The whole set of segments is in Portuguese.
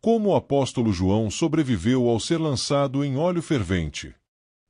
Como o apóstolo João sobreviveu ao ser lançado em óleo fervente.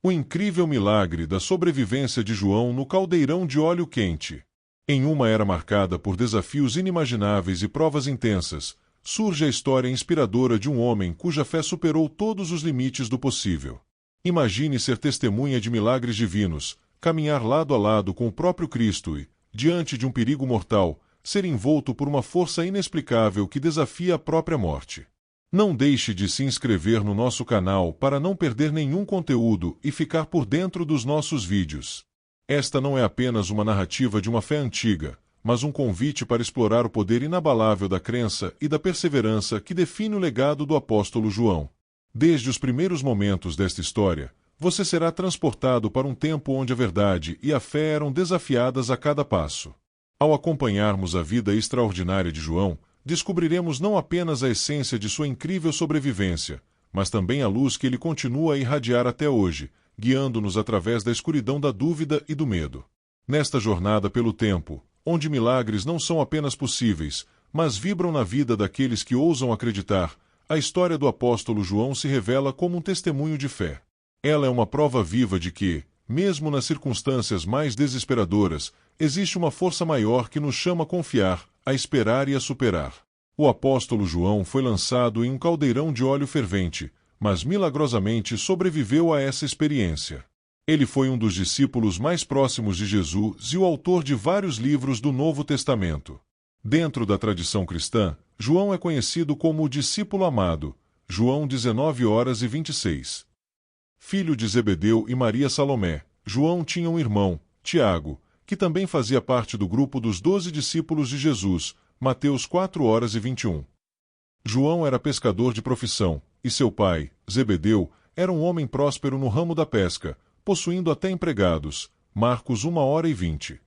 O incrível milagre da sobrevivência de João no caldeirão de óleo quente. Em uma era marcada por desafios inimagináveis e provas intensas, surge a história inspiradora de um homem cuja fé superou todos os limites do possível. Imagine ser testemunha de milagres divinos, caminhar lado a lado com o próprio Cristo e, diante de um perigo mortal, ser envolto por uma força inexplicável que desafia a própria morte. Não deixe de se inscrever no nosso canal para não perder nenhum conteúdo e ficar por dentro dos nossos vídeos. Esta não é apenas uma narrativa de uma fé antiga, mas um convite para explorar o poder inabalável da crença e da perseverança que define o legado do apóstolo João. Desde os primeiros momentos desta história, você será transportado para um tempo onde a verdade e a fé eram desafiadas a cada passo. Ao acompanharmos a vida extraordinária de João, descobriremos não apenas a essência de sua incrível sobrevivência, mas também a luz que ele continua a irradiar até hoje, guiando-nos através da escuridão da dúvida e do medo. Nesta jornada pelo tempo, onde milagres não são apenas possíveis, mas vibram na vida daqueles que ousam acreditar, a história do apóstolo João se revela como um testemunho de fé. Ela é uma prova viva de que, mesmo nas circunstâncias mais desesperadoras, existe uma força maior que nos chama a confiar, a esperar e a superar. O apóstolo João foi lançado em um caldeirão de óleo fervente, mas milagrosamente sobreviveu a essa experiência. Ele foi um dos discípulos mais próximos de Jesus e o autor de vários livros do Novo Testamento. Dentro da tradição cristã, João é conhecido como o discípulo amado, João 19:26. Filho de Zebedeu e Maria Salomé, João tinha um irmão, Tiago, que também fazia parte do grupo dos 12 discípulos de Jesus, Mateus 4:21. João era pescador de profissão, e seu pai, Zebedeu, era um homem próspero no ramo da pesca, possuindo até empregados, Marcos 1:20.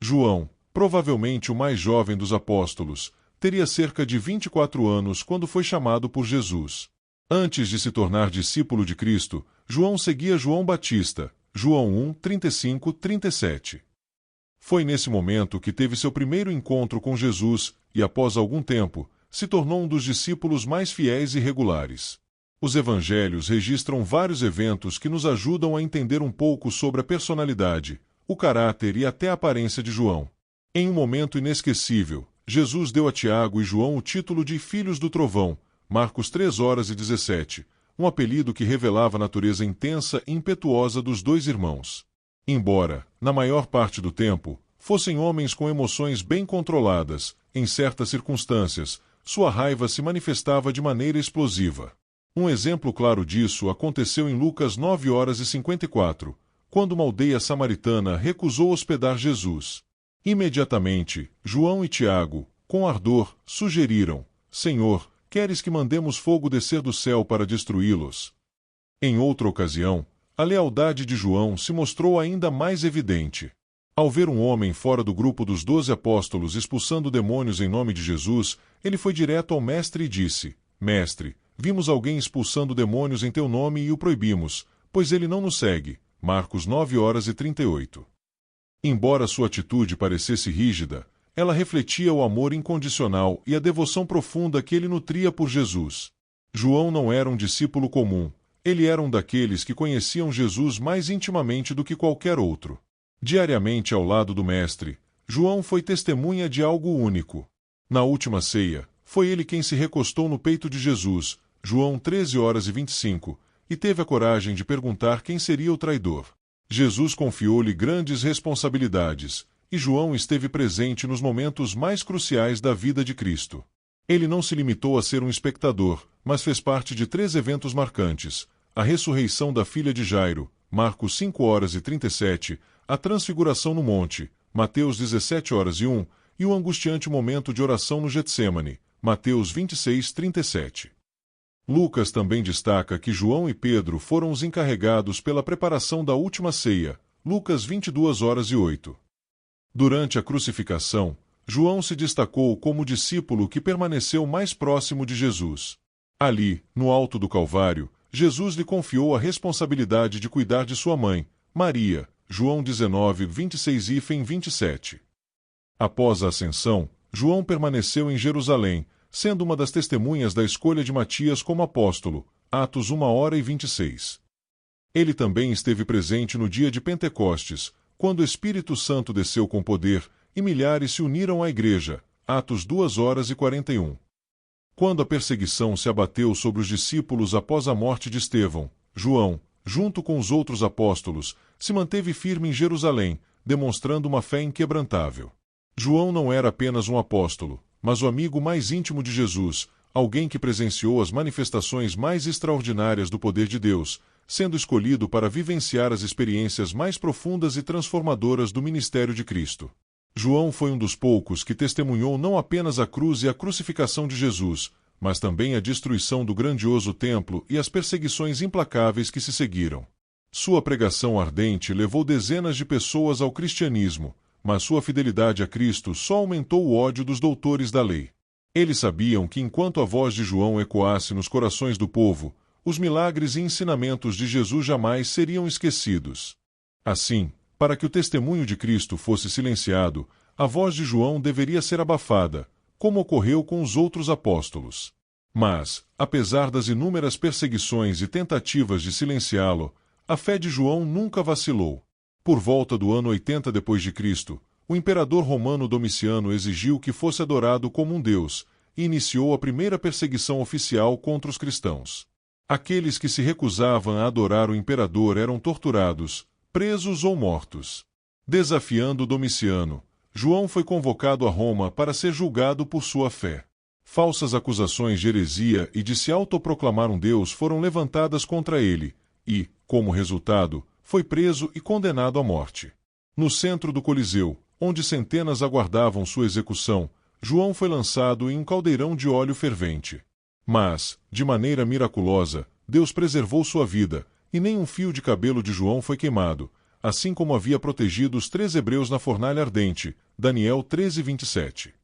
João, provavelmente o mais jovem dos apóstolos, teria cerca de 24 anos quando foi chamado por Jesus. Antes de se tornar discípulo de Cristo, João seguia João Batista, João 1:35-37. Foi nesse momento que teve seu primeiro encontro com Jesus e, após algum tempo, se tornou um dos discípulos mais fiéis e regulares. Os evangelhos registram vários eventos que nos ajudam a entender um pouco sobre a personalidade, o caráter e até a aparência de João. Em um momento inesquecível, Jesus deu a Tiago e João o título de Filhos do Trovão, Marcos 3:17, um apelido que revelava a natureza intensa e impetuosa dos dois irmãos. Embora, na maior parte do tempo, fossem homens com emoções bem controladas, em certas circunstâncias, sua raiva se manifestava de maneira explosiva. Um exemplo claro disso aconteceu em Lucas 9:54, quando uma aldeia samaritana recusou hospedar Jesus. Imediatamente, João e Tiago, com ardor, sugeriram: Senhor, queres que mandemos fogo descer do céu para destruí-los? Em outra ocasião, a lealdade de João se mostrou ainda mais evidente. Ao ver um homem fora do grupo dos 12 apóstolos expulsando demônios em nome de Jesus, ele foi direto ao mestre e disse: Mestre, vimos alguém expulsando demônios em teu nome e o proibimos, pois ele não nos segue. Marcos 9:38. Embora sua atitude parecesse rígida, ela refletia o amor incondicional e a devoção profunda que ele nutria por Jesus. João não era um discípulo comum, ele era um daqueles que conheciam Jesus mais intimamente do que qualquer outro. Diariamente ao lado do Mestre, João foi testemunha de algo único. Na última ceia, foi ele quem se recostou no peito de Jesus, João 13:25, e teve a coragem de perguntar quem seria o traidor. Jesus confiou-lhe grandes responsabilidades, e João esteve presente nos momentos mais cruciais da vida de Cristo. Ele não se limitou a ser um espectador, mas fez parte de 3 eventos marcantes: a ressurreição da filha de Jairo, Marcos 5:37, a transfiguração no monte, Mateus 17:1, e o angustiante momento de oração no Getsêmani, Mateus 26:37. Lucas também destaca que João e Pedro foram os encarregados pela preparação da última ceia, Lucas 22:08. Durante a crucificação, João se destacou como o discípulo que permaneceu mais próximo de Jesus. Ali, no alto do Calvário, Jesus lhe confiou a responsabilidade de cuidar de sua mãe, Maria, João 19:26-27. Após a ascensão, João permaneceu em Jerusalém, sendo uma das testemunhas da escolha de Matias como apóstolo, Atos 1h26. Ele também esteve presente no dia de Pentecostes, quando o Espírito Santo desceu com poder, e milhares se uniram à igreja, Atos 2h41. Quando a perseguição se abateu sobre os discípulos após a morte de Estevão, João, junto com os outros apóstolos, se manteve firme em Jerusalém, demonstrando uma fé inquebrantável. João não era apenas um apóstolo, mas o amigo mais íntimo de Jesus, alguém que presenciou as manifestações mais extraordinárias do poder de Deus, sendo escolhido para vivenciar as experiências mais profundas e transformadoras do ministério de Cristo. João foi um dos poucos que testemunhou não apenas a cruz e a crucificação de Jesus, mas também a destruição do grandioso templo e as perseguições implacáveis que se seguiram. Sua pregação ardente levou dezenas de pessoas ao cristianismo, mas sua fidelidade a Cristo só aumentou o ódio dos doutores da lei. Eles sabiam que enquanto a voz de João ecoasse nos corações do povo, os milagres e ensinamentos de Jesus jamais seriam esquecidos. Assim, para que o testemunho de Cristo fosse silenciado, a voz de João deveria ser abafada, como ocorreu com os outros apóstolos. Mas, apesar das inúmeras perseguições e tentativas de silenciá-lo, a fé de João nunca vacilou. Por volta do ano 80 d.C., o imperador romano Domiciano exigiu que fosse adorado como um deus, e iniciou a primeira perseguição oficial contra os cristãos. Aqueles que se recusavam a adorar o imperador eram torturados, presos ou mortos. Desafiando Domiciano, João foi convocado a Roma para ser julgado por sua fé. Falsas acusações de heresia e de se autoproclamar um deus foram levantadas contra ele, e, como resultado, foi preso e condenado à morte. No centro do Coliseu, onde centenas aguardavam sua execução, João foi lançado em um caldeirão de óleo fervente. Mas, de maneira miraculosa, Deus preservou sua vida, e nem um fio de cabelo de João foi queimado, assim como havia protegido os 3 hebreus na fornalha ardente, Daniel 13:27.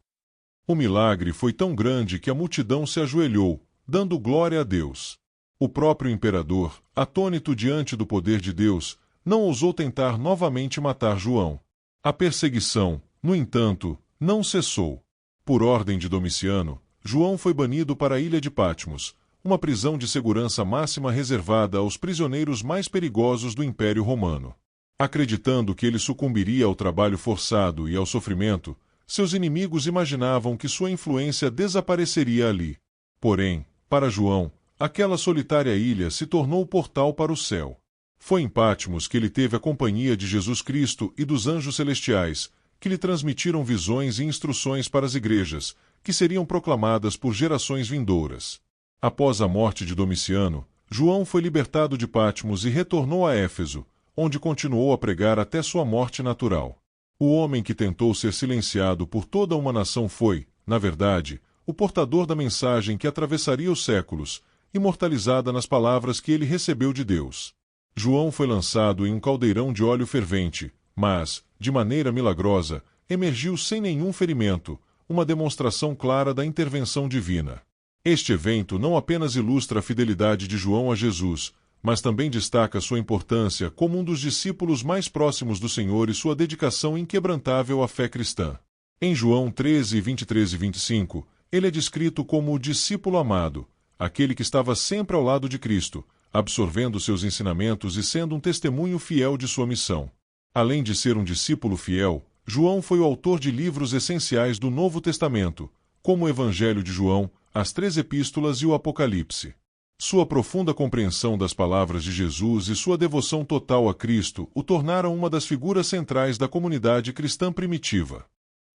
O milagre foi tão grande que a multidão se ajoelhou, dando glória a Deus. O próprio imperador, atônito diante do poder de Deus, não ousou tentar novamente matar João. A perseguição, no entanto, não cessou. Por ordem de Domiciano, João foi banido para a ilha de Patmos, uma prisão de segurança máxima reservada aos prisioneiros mais perigosos do Império Romano. Acreditando que ele sucumbiria ao trabalho forçado e ao sofrimento, seus inimigos imaginavam que sua influência desapareceria ali. Porém, para João, aquela solitária ilha se tornou o portal para o céu. Foi em Patmos que ele teve a companhia de Jesus Cristo e dos anjos celestiais, que lhe transmitiram visões e instruções para as igrejas, que seriam proclamadas por gerações vindouras. Após a morte de Domiciano, João foi libertado de Patmos e retornou a Éfeso, onde continuou a pregar até sua morte natural. O homem que tentou ser silenciado por toda uma nação foi, na verdade, o portador da mensagem que atravessaria os séculos, imortalizada nas palavras que ele recebeu de Deus. João foi lançado em um caldeirão de óleo fervente, mas, de maneira milagrosa, emergiu sem nenhum ferimento, uma demonstração clara da intervenção divina. Este evento não apenas ilustra a fidelidade de João a Jesus, mas também destaca sua importância como um dos discípulos mais próximos do Senhor e sua dedicação inquebrantável à fé cristã. Em João 13:23 e 25, ele é descrito como o discípulo amado, aquele que estava sempre ao lado de Cristo, absorvendo seus ensinamentos e sendo um testemunho fiel de sua missão. Além de ser um discípulo fiel, João foi o autor de livros essenciais do Novo Testamento, como o Evangelho de João, as 3 epístolas e o Apocalipse. Sua profunda compreensão das palavras de Jesus e sua devoção total a Cristo o tornaram uma das figuras centrais da comunidade cristã primitiva.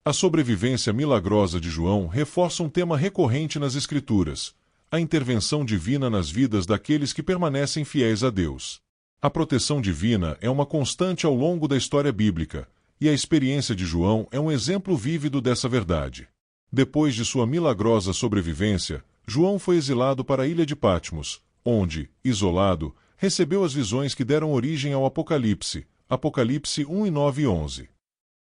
A sobrevivência milagrosa de João reforça um tema recorrente nas Escrituras: a intervenção divina nas vidas daqueles que permanecem fiéis a Deus. A proteção divina é uma constante ao longo da história bíblica, e a experiência de João é um exemplo vívido dessa verdade. Depois de sua milagrosa sobrevivência, João foi exilado para a ilha de Patmos, onde, isolado, recebeu as visões que deram origem ao Apocalipse, Apocalipse 1:9 e 11.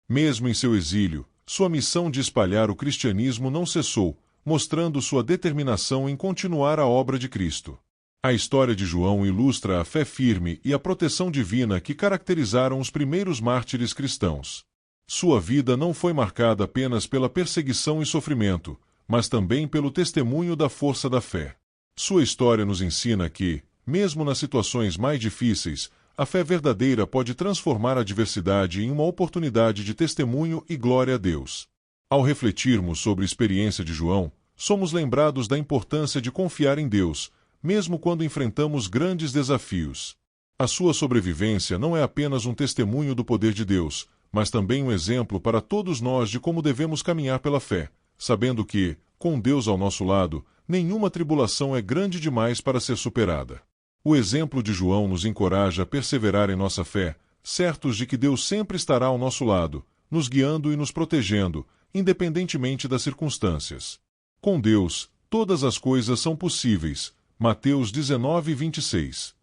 Mesmo em seu exílio, sua missão de espalhar o cristianismo não cessou, mostrando sua determinação em continuar a obra de Cristo. A história de João ilustra a fé firme e a proteção divina que caracterizaram os primeiros mártires cristãos. Sua vida não foi marcada apenas pela perseguição e sofrimento, mas também pelo testemunho da força da fé. Sua história nos ensina que, mesmo nas situações mais difíceis, a fé verdadeira pode transformar a adversidade em uma oportunidade de testemunho e glória a Deus. Ao refletirmos sobre a experiência de João, somos lembrados da importância de confiar em Deus, mesmo quando enfrentamos grandes desafios. A sua sobrevivência não é apenas um testemunho do poder de Deus, mas também um exemplo para todos nós de como devemos caminhar pela fé, sabendo que, com Deus ao nosso lado, nenhuma tribulação é grande demais para ser superada. O exemplo de João nos encoraja a perseverar em nossa fé, certos de que Deus sempre estará ao nosso lado, nos guiando e nos protegendo, independentemente das circunstâncias. Com Deus, todas as coisas são possíveis. Mateus 19:26.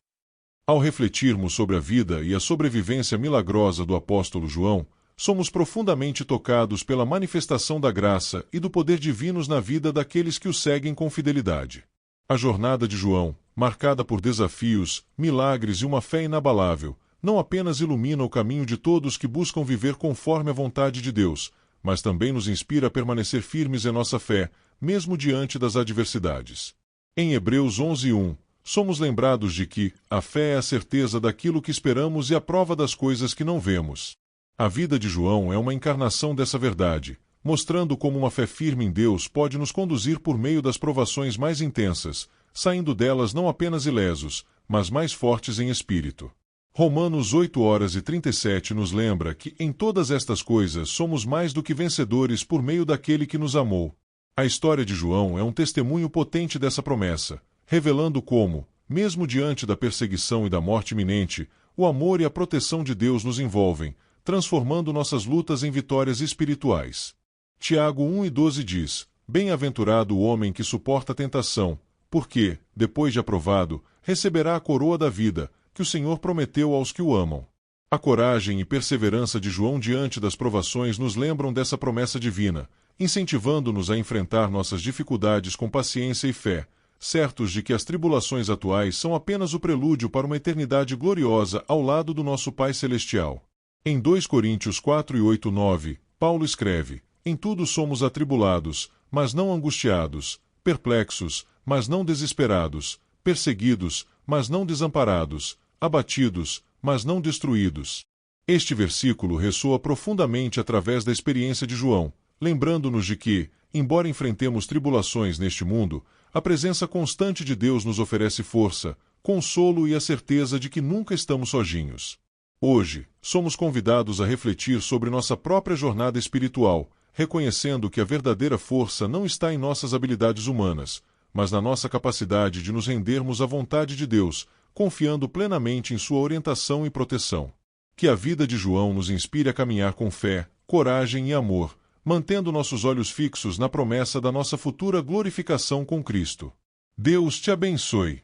Ao refletirmos sobre a vida e a sobrevivência milagrosa do apóstolo João, somos profundamente tocados pela manifestação da graça e do poder divinos na vida daqueles que o seguem com fidelidade. A jornada de João, marcada por desafios, milagres e uma fé inabalável, não apenas ilumina o caminho de todos que buscam viver conforme a vontade de Deus, mas também nos inspira a permanecer firmes em nossa fé, mesmo diante das adversidades. Em Hebreus 11:1, somos lembrados de que a fé é a certeza daquilo que esperamos e a prova das coisas que não vemos. A vida de João é uma encarnação dessa verdade, mostrando como uma fé firme em Deus pode nos conduzir por meio das provações mais intensas, saindo delas não apenas ilesos, mas mais fortes em espírito. Romanos 8:37 nos lembra que em todas estas coisas somos mais do que vencedores por meio daquele que nos amou. A história de João é um testemunho potente dessa promessa, revelando como, mesmo diante da perseguição e da morte iminente, o amor e a proteção de Deus nos envolvem, transformando nossas lutas em vitórias espirituais. Tiago 1:12 diz: Bem-aventurado o homem que suporta a tentação, porque, depois de aprovado, receberá a coroa da vida, que o Senhor prometeu aos que o amam. A coragem e perseverança de João diante das provações nos lembram dessa promessa divina, incentivando-nos a enfrentar nossas dificuldades com paciência e fé, certos de que as tribulações atuais são apenas o prelúdio para uma eternidade gloriosa ao lado do nosso Pai Celestial. Em 2 Coríntios 4:8-9, Paulo escreve: Em tudo somos atribulados, mas não angustiados, perplexos, mas não desesperados, perseguidos, mas não desamparados, abatidos, mas não destruídos. Este versículo ressoa profundamente através da experiência de João, lembrando-nos de que, embora enfrentemos tribulações neste mundo, a presença constante de Deus nos oferece força, consolo e a certeza de que nunca estamos sozinhos. Hoje, somos convidados a refletir sobre nossa própria jornada espiritual, reconhecendo que a verdadeira força não está em nossas habilidades humanas, mas na nossa capacidade de nos rendermos à vontade de Deus, confiando plenamente em sua orientação e proteção. Que a vida de João nos inspire a caminhar com fé, coragem e amor, mantendo nossos olhos fixos na promessa da nossa futura glorificação com Cristo. Deus te abençoe.